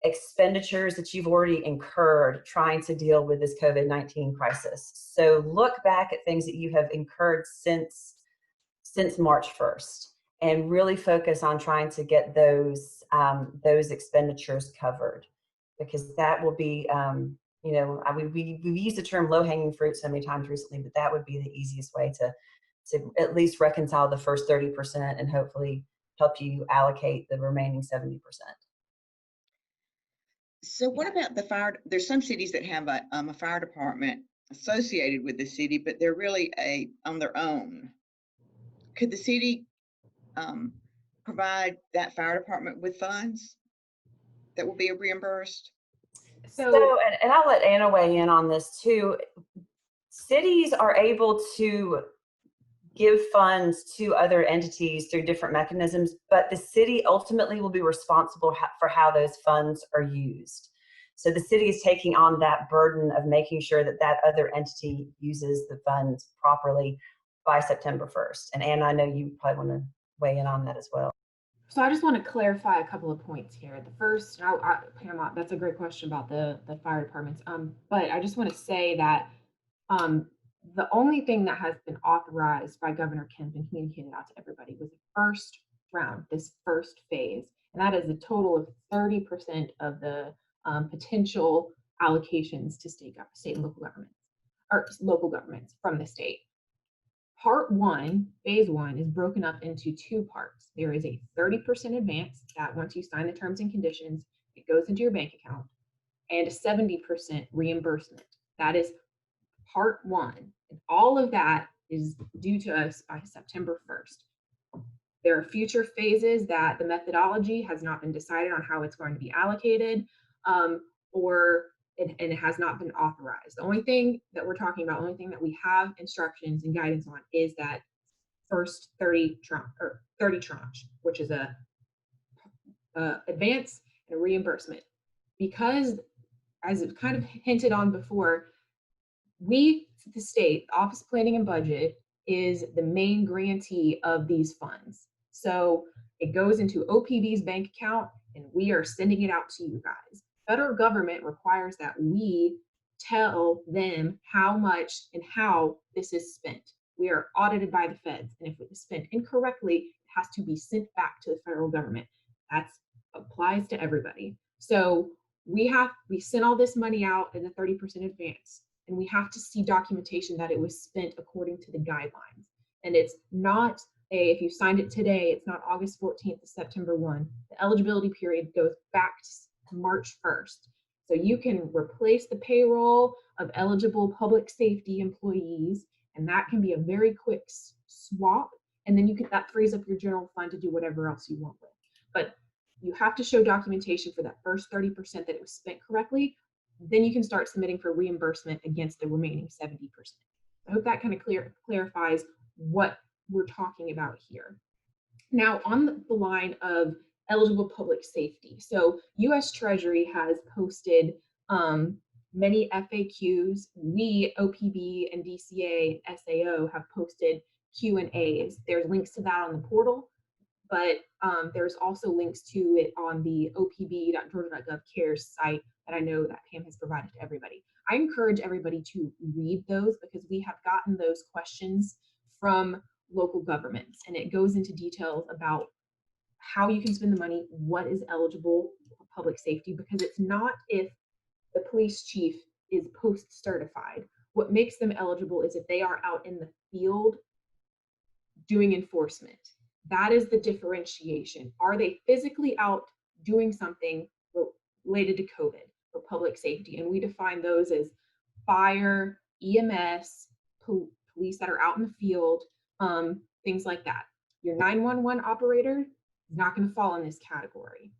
expenditures that you've already incurred trying to deal with this COVID-19 crisis. So look back at things that you have incurred since March 1st and really focus on trying to get those expenditures covered, because that will be you know, we've used the term low-hanging fruit so many times recently, but that would be the easiest way to at least reconcile the first 30% and hopefully help you allocate the remaining 70%. So what about the fire? There's some cities that have a fire department associated with the city, but they're really on their own. Could the city provide that fire department with funds that will be reimbursed? So, and I'll let Anna weigh in on this too. Cities are able to give funds to other entities through different mechanisms, but the city ultimately will be responsible for how those funds are used. So the city is taking on that burden of making sure that that other entity uses the funds properly by September 1st. And Anna, I know you probably want to weigh in on that as well. So I just want to clarify a couple of points here. The first, Pam, that's a great question about the fire departments. But I just want to say that the only thing that has been authorized by Governor Kemp and communicated out to everybody was the first round, this first phase, and that is a total of 30% of the potential allocations to state and local governments, or local governments from the state. Part one, phase one, is broken up into two parts. There is a 30% advance that once you sign the terms and conditions, it goes into your bank account, and a 70% reimbursement. That is part one. And all of that is due to us by September 1st. There are future phases that the methodology has not been decided on how it's going to be allocated, and it has not been authorized. The only thing that we're talking about, the only thing that we have instructions and guidance on is that first 30 tranche, which is a advance and a reimbursement. Because, as it's kind of hinted on before, the state, Office of Planning and Budget, is the main grantee of these funds. So it goes into OPB's bank account, and we are sending it out to you guys. Federal government requires that we tell them how much and how this is spent. We are audited by the feds, and if it is spent incorrectly, it has to be sent back to the federal government. That applies to everybody. So we sent all this money out in a 30% advance, and we have to see documentation that it was spent according to the guidelines. And it's not if you signed it today, it's not August 14th to September 1. The eligibility period goes back to March 1st. So you can replace the payroll of eligible public safety employees, and that can be a very quick swap. And then that frees up your general fund to do whatever else you want with. But you have to show documentation for that first 30% that it was spent correctly. Then you can start submitting for reimbursement against the remaining 70%. I hope that kind of clarifies what we're talking about here. Now, on the line of eligible public safety. So U.S. Treasury has posted many FAQs. We, OPB and DCA and SAO, have posted Q&As. There's links to that on the portal, but there's also links to it on the opb.georgia.gov cares site that I know that Pam has provided to everybody. I encourage everybody to read those because we have gotten those questions from local governments, and it goes into details about how you can spend the money, what is eligible for public safety, because it's not if the police chief is post certified. What makes them eligible is if they are out in the field doing enforcement. That is the differentiation. Are they physically out doing something related to COVID for public safety? And we define those as fire, EMS, police that are out in the field, things like that. Your 911 operator is not going to fall in this category.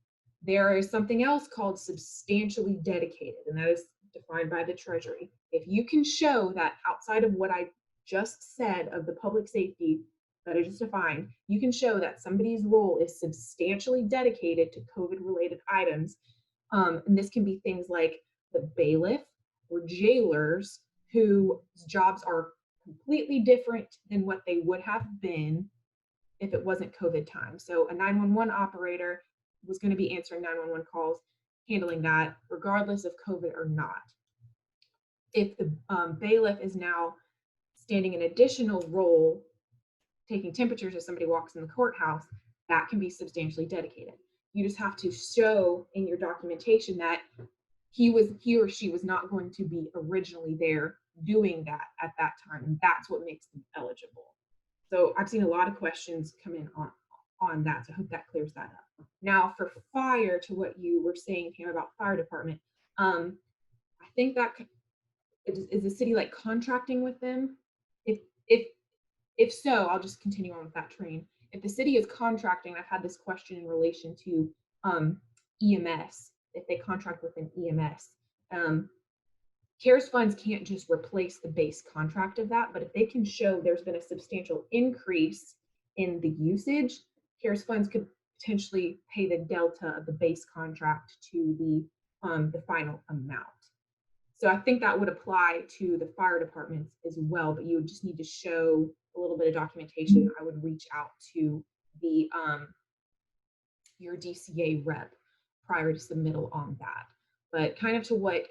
There is something else called substantially dedicated, and that is defined by the Treasury. If you can show that outside of what I just said of the public safety that I just defined, you can show that somebody's role is substantially dedicated to COVID-related items, and this can be things like the bailiff or jailers whose jobs are completely different than what they would have been if it wasn't COVID time. So a 911 operator was going to be answering 911 calls, handling that regardless of COVID or not. If the bailiff is now standing an additional role, taking temperatures as somebody walks in the courthouse, that can be substantially dedicated. You just have to show in your documentation that he or she was not going to be originally there doing that at that time, and that's what makes them eligible. So I've seen a lot of questions come in on that, so I hope that clears that up. Now for fire, to what you were saying, Pam, about fire department, I think that is the city like contracting with them? If so, I'll just continue on with that train. If the city is contracting, I've had this question in relation to EMS, if they contract with an EMS. CARES funds can't just replace the base contract of that, but if they can show there's been a substantial increase in the usage, CARES funds could potentially pay the delta of the base contract to the final amount. So I think that would apply to the fire departments as well, but you would just need to show a little bit of documentation. I would reach out to the your DCA rep prior to submittal on that. But kind of to what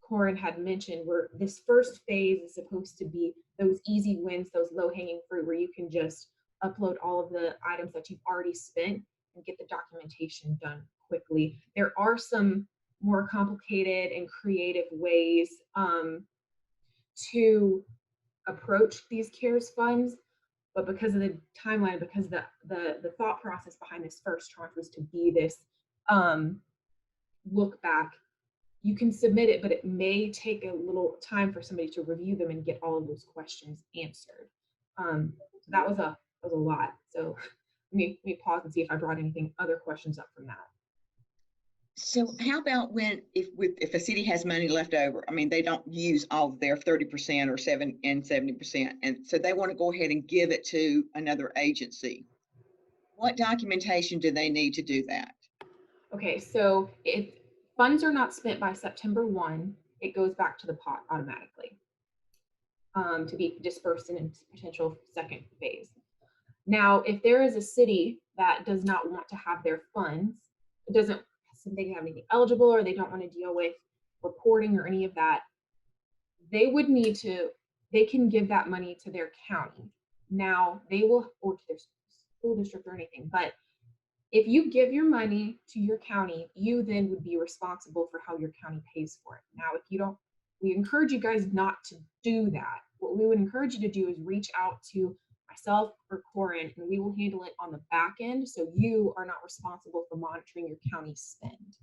Corin had mentioned, where this first phase is supposed to be those easy wins, those low-hanging fruit, where you can just upload all of the items that you've already spent and get the documentation done quickly. There are some more complicated and creative ways to approach these CARES funds, but because of the timeline, because the thought process behind this first tranche was to be this look back, you can submit it, but it may take a little time for somebody to review them and get all of those questions answered. So that was a lot. So let me pause and see if I brought anything other questions up from that. So how about if a city has money left over? I mean, they don't use all of their 30% or 70%, and so they want to go ahead and give it to another agency. What documentation do they need to do that? Okay, so if funds are not spent by September 1, it goes back to the pot automatically to be dispersed in a potential second phase. Now, if there is a city that does not want to have their funds, it doesn't they have anything eligible, or they don't want to deal with reporting or any of that, they can give that money to their county. Now they will, or to their school district or anything, but if you give your money to your county, you then would be responsible for how your county pays for it. Now, if you don't, we encourage you guys not to do that. What we would encourage you to do is reach out to myself or Corin, and we will handle it on the back end, so you are not responsible for monitoring your county spend.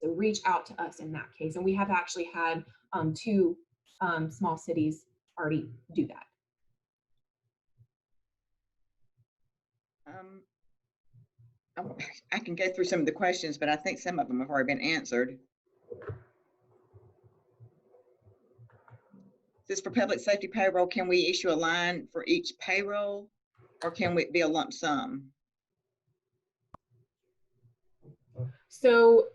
So reach out to us in that case. And we have actually had 2 small cities already do that. I can go through some of the questions, but I think some of them have already been answered. This for public safety payroll, can we issue a line for each payroll, or can it be a lump sum? So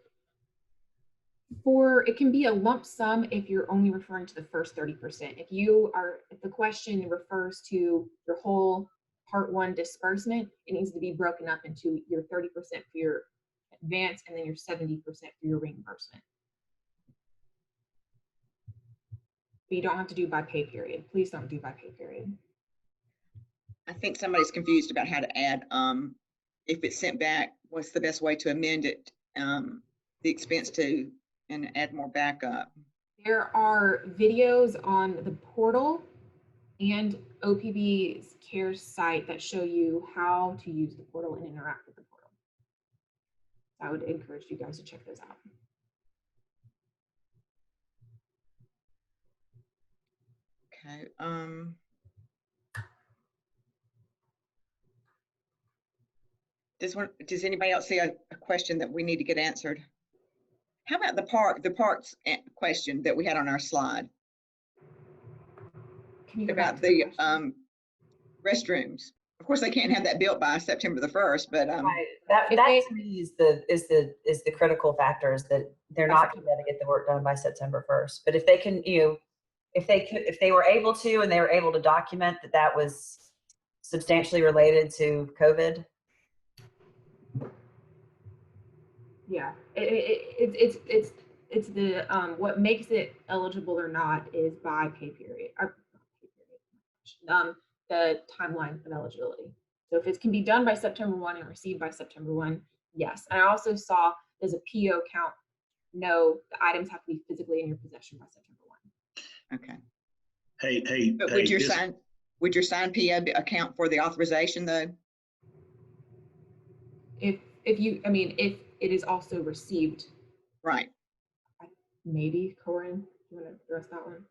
it can be a lump sum if you're only referring to the first 30%. If the question refers to your whole part 1 disbursement, it needs to be broken up into your 30% for your advance and then your 70% for your reimbursement. But you don't have to do by pay period. Please don't do by pay period. I think somebody's confused about how to add, if it's sent back, what's the best way to amend it, the expense to, and add more backup? There are videos on the portal and OPB's CARES site that show you how to use the portal and interact with the portal. I would encourage you guys to check those out. Okay. Does anybody else see a question that we need to get answered? How about the parks question that we had on our slide? Can you go about back to the restrooms? Of course, they can't have that built by September the 1st, but right. That to me is the critical factor, is that they're not going to be able to get the work done by September 1st. But if they can, if they were able to, and they were able to document that was substantially related to COVID. Yeah, it's the what makes it eligible or not is by pay period, or the timeline of eligibility. So if it can be done by September 1 and received by September 1, yes. And I also saw there's a PO count no, the items have to be physically in your possession by September 1. Okay. Hey, But would your signed PO account for the authorization though? If you, I mean, if it is also received, Right. maybe, Corinne, you want to address that one?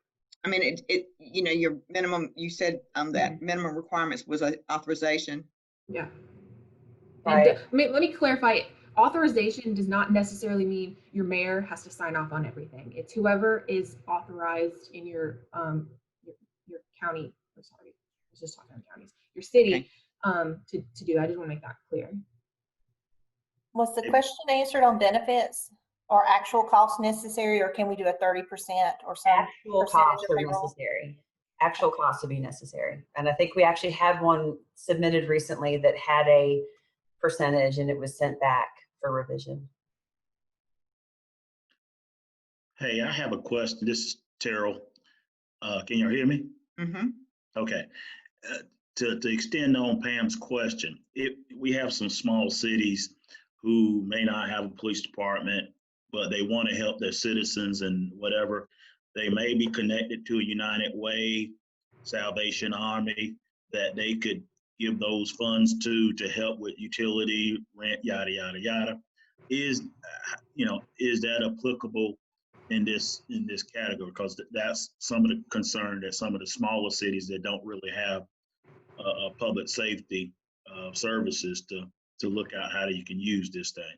I mean, your minimum, you said that minimum requirements was a authorization. Yeah. Right. And I mean, let me clarify, authorization does not necessarily mean your mayor has to sign off on everything. It's whoever is authorized in your county, I'm sorry, I was just talking about counties, your city, Okay. to do. I just want to make that clear. Was the question answered on benefits or actual costs necessary, or can we do a 30% or some Actual percentage costs of are payroll? necessary. Actual costs would be necessary. And I think we actually had one submitted recently that had a percentage and it was sent back for revision. Hey, I have a question. This is Terrell. Can you hear me? Mm-hmm. Okay. To extend on Pam's question, we have some small cities who may not have a police department, but they want to help their citizens and whatever. They may be connected to a United Way, Salvation Army, that they could give those funds to help with utility, rent, yada, yada, yada. Is that applicable in this category? Because that's some of the concern that some of the smaller cities that don't really have public safety services to look at how you can use this thing.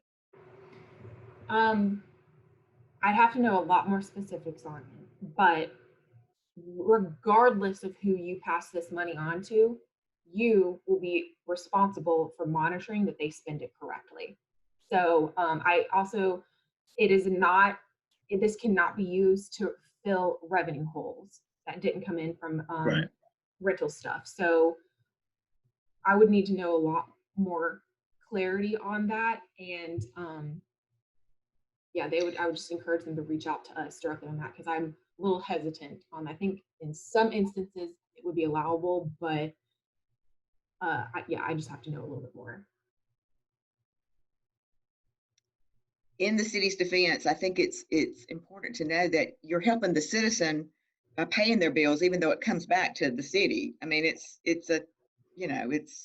I'd have to know a lot more specifics on it, but regardless of who you pass this money on to, you will be responsible for monitoring that they spend it correctly. So this cannot be used to fill revenue holes that didn't come in from Right. rental stuff. So I would need to know a lot more clarity on that. And I would just encourage them to reach out to us directly on that, because I'm a little hesitant on, I think in some instances it would be allowable, but I just have to know a little bit more. In the city's defense, I think it's important to know that you're helping the citizen by paying their bills, even though it comes back to the city. I mean, it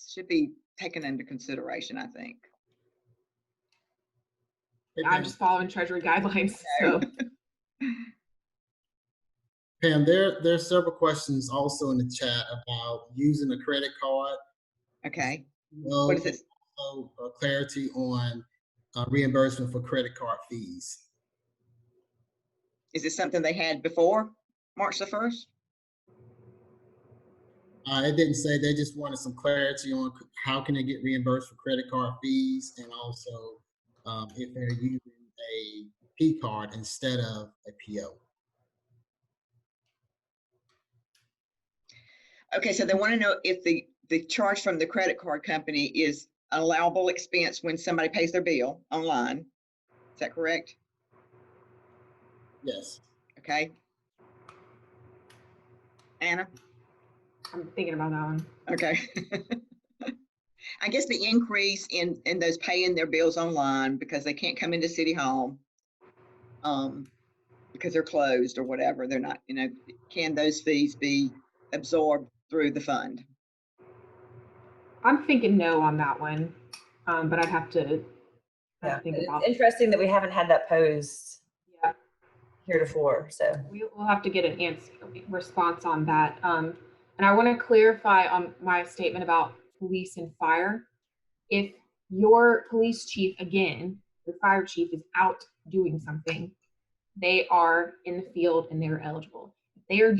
should be taken into consideration, I think. I'm just following Treasury guidelines. So Pam, there's several questions also in the chat about using a credit card. Okay. What is this? Also, clarity on reimbursement for credit card fees. Is it something they had before March the 1st? It didn't say. They just wanted some clarity on how can they get reimbursed for credit card fees, and also if they're using a P card instead of a PO. Okay, so they want to know if the charge from the credit card company is an allowable expense when somebody pays their bill online. Is that correct? Yes. Okay. Anna? I'm thinking about that one. Okay. I guess the increase in those paying their bills online because they can't come into City Hall because they're closed or whatever, they're not, can those fees be absorbed through the fund? I'm thinking no on that one, but I'd have to think about It's interesting that we haven't had that posed Yeah. heretofore. So we'll have to get an response on that. And I want to clarify on my statement about police and fire. If your police chief, again, your fire chief is out doing something, they are in the field and they're eligible. If they are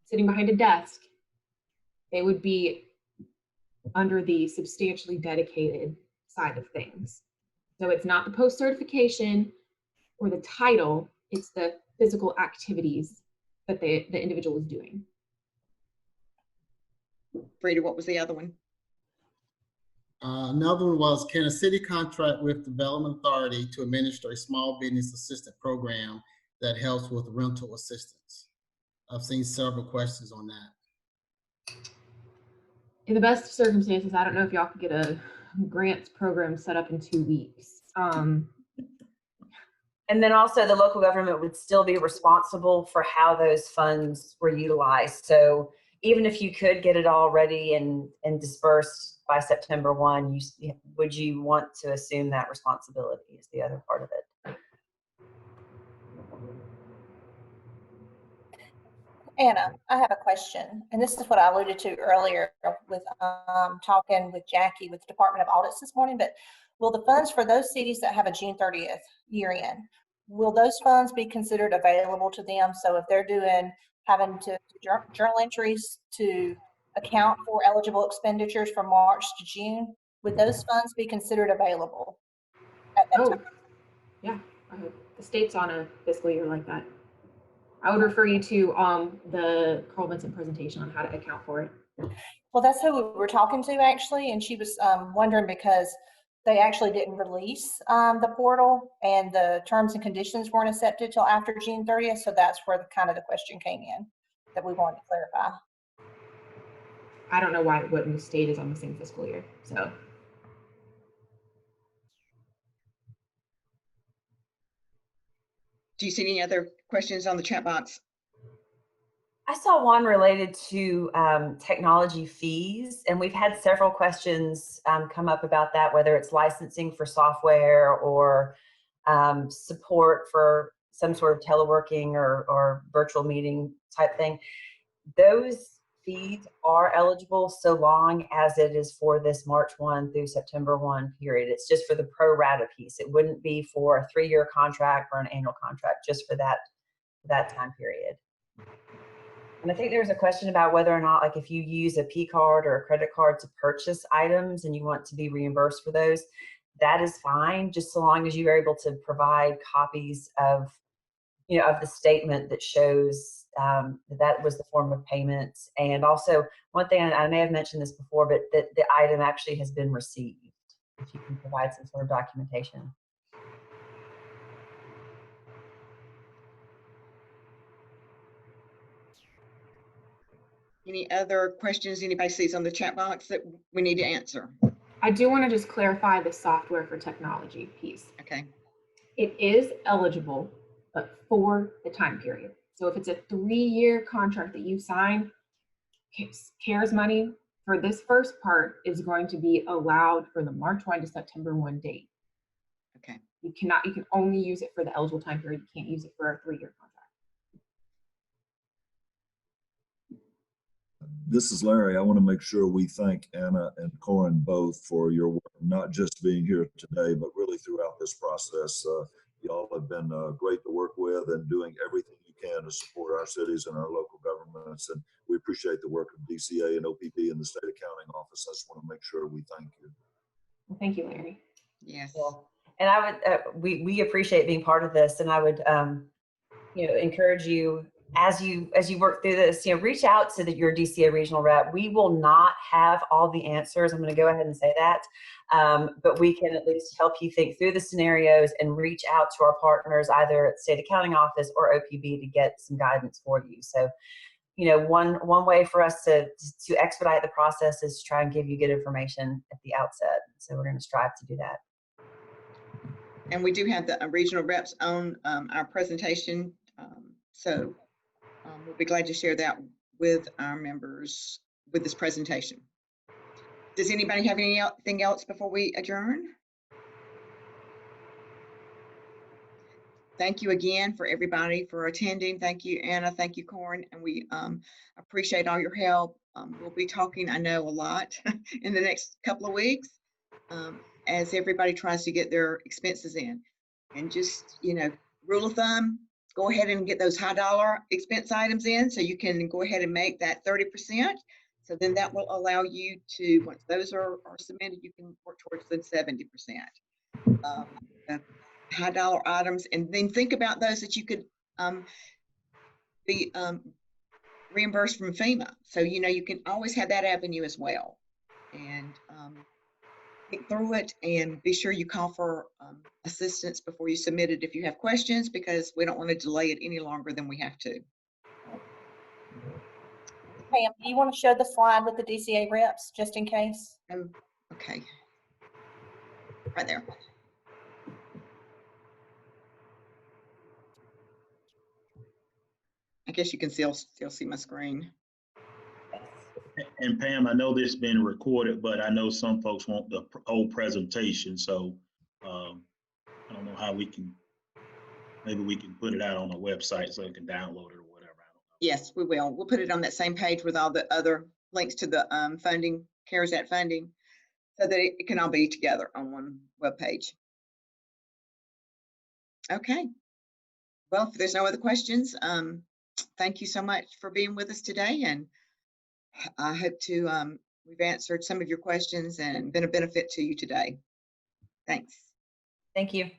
sitting behind a desk, they would be under the substantially dedicated side of things. So it's not the post certification or the title, it's the physical activities that the individual is doing. Frida, what was the other one? Another one was, can a city contract with Development Authority to administer a small business assistance program that helps with rental assistance? I've seen several questions on that. In the best circumstances, I don't know if y'all could get a grants program set up in 2 weeks. And then also the local government would still be responsible for how those funds were utilized. So even if you could get it all ready and dispersed by September 1, would you want to assume that responsibility is the other part of it? Anna, I have a question, and this is what I alluded to earlier with talking with Jackie with the Department of Audits this morning, but will the funds for those cities that have a June 30th year end, will those funds be considered available to them? So if they're having to journal entries to account for eligible expenditures from March to June, would those funds be considered available at that time? Yeah, the state's on a fiscal year like that. I would refer you to the Carl Vincent presentation on how to account for it. Well, that's who we were talking to actually, and she was wondering because they actually didn't release the portal and the terms and conditions weren't accepted till after June 30th. So that's where the question came in that we wanted to clarify. I don't know why it wouldn't. The state is on the same fiscal year, so. Do you see any other questions on the chat box? I saw one related to technology fees, and we've had several questions come up about that, whether it's licensing for software or support for some sort of teleworking or virtual meeting type thing. Those fees are eligible so long as it is for this March 1 through September 1 period. It's just for the pro rata piece. It wouldn't be for a 3-year contract or an annual contract, just for that time period. And I think there was a question about whether or not, like if you use a P card or a credit card to purchase items and you want to be reimbursed for those, that is fine, just so long as you are able to provide copies of, of the statement that shows that was the form of payment. And also, one thing, I may have mentioned this before, but that the item actually has been received. If you can provide some sort of documentation. Any other questions anybody sees on the chat box that we need to answer? I do want to just clarify the software for technology piece. Okay. It is eligible, but for the time period. So if it's a 3-year contract that you sign, CARES money for this first part is going to be allowed for the March 1 to September 1 date. Okay. You can only use it for the eligible time period. You can't use it for a 3-year contract. This is Larry. I want to make sure we thank Anna and Corin both for your work, not just being here today, but really throughout this process. Y'all have been great to work with and doing everything you can to support our cities and our local governments. And we appreciate the work of DCA and OPP and the State Accounting Office. I just want to make sure we thank you. Well, thank you, Larry. Yes. Well, and I would, we appreciate being part of this, and I would, encourage you as you work through this, reach out to your DCA regional rep. We will not have all the answers. I'm going to go ahead and say that, but we can at least help you think through the scenarios and reach out to our partners, either at State Accounting Office or OPB, to get some guidance for you. So, one way for us to expedite the process is to try and give you good information at the outset. So we're going to strive to do that. And we do have the regional reps on our presentation. So we'll be glad to share that with our members with this presentation. Does anybody have anything else before we adjourn? Thank you again for everybody for attending. Thank you, Anna. Thank you, Corin. And we appreciate all your help. We'll be talking, I know, a lot in the next couple of weeks as everybody tries to get their expenses in. And just, rule of thumb, go ahead and get those high dollar expense items in so you can go ahead and make that 30%. So then that will allow you to, once those are submitted, you can work towards the 70%. The high dollar items, and then think about those that you could be reimbursed from FEMA. So, you can always have that avenue as well. And think through it and be sure you call for assistance before you submit it if you have questions, because we don't want to delay it any longer than we have to. Pam, do you want to show the slide with the DCA reps just in case? Oh, okay. Right there. guess you can still see my screen. And Pam, I know this has been recorded, but I know some folks want the whole presentation. So I don't know how maybe we can put it out on the website so they can download it or whatever. I don't know. Yes, we will. We'll put it on that same page with all the other links to the funding, CARES Act funding, so that it can all be together on one web page. Okay. Well, if there's no other questions, thank you so much for being with us today, and I hope to we've answered some of your questions and been a benefit to you today. Thanks. Thank you.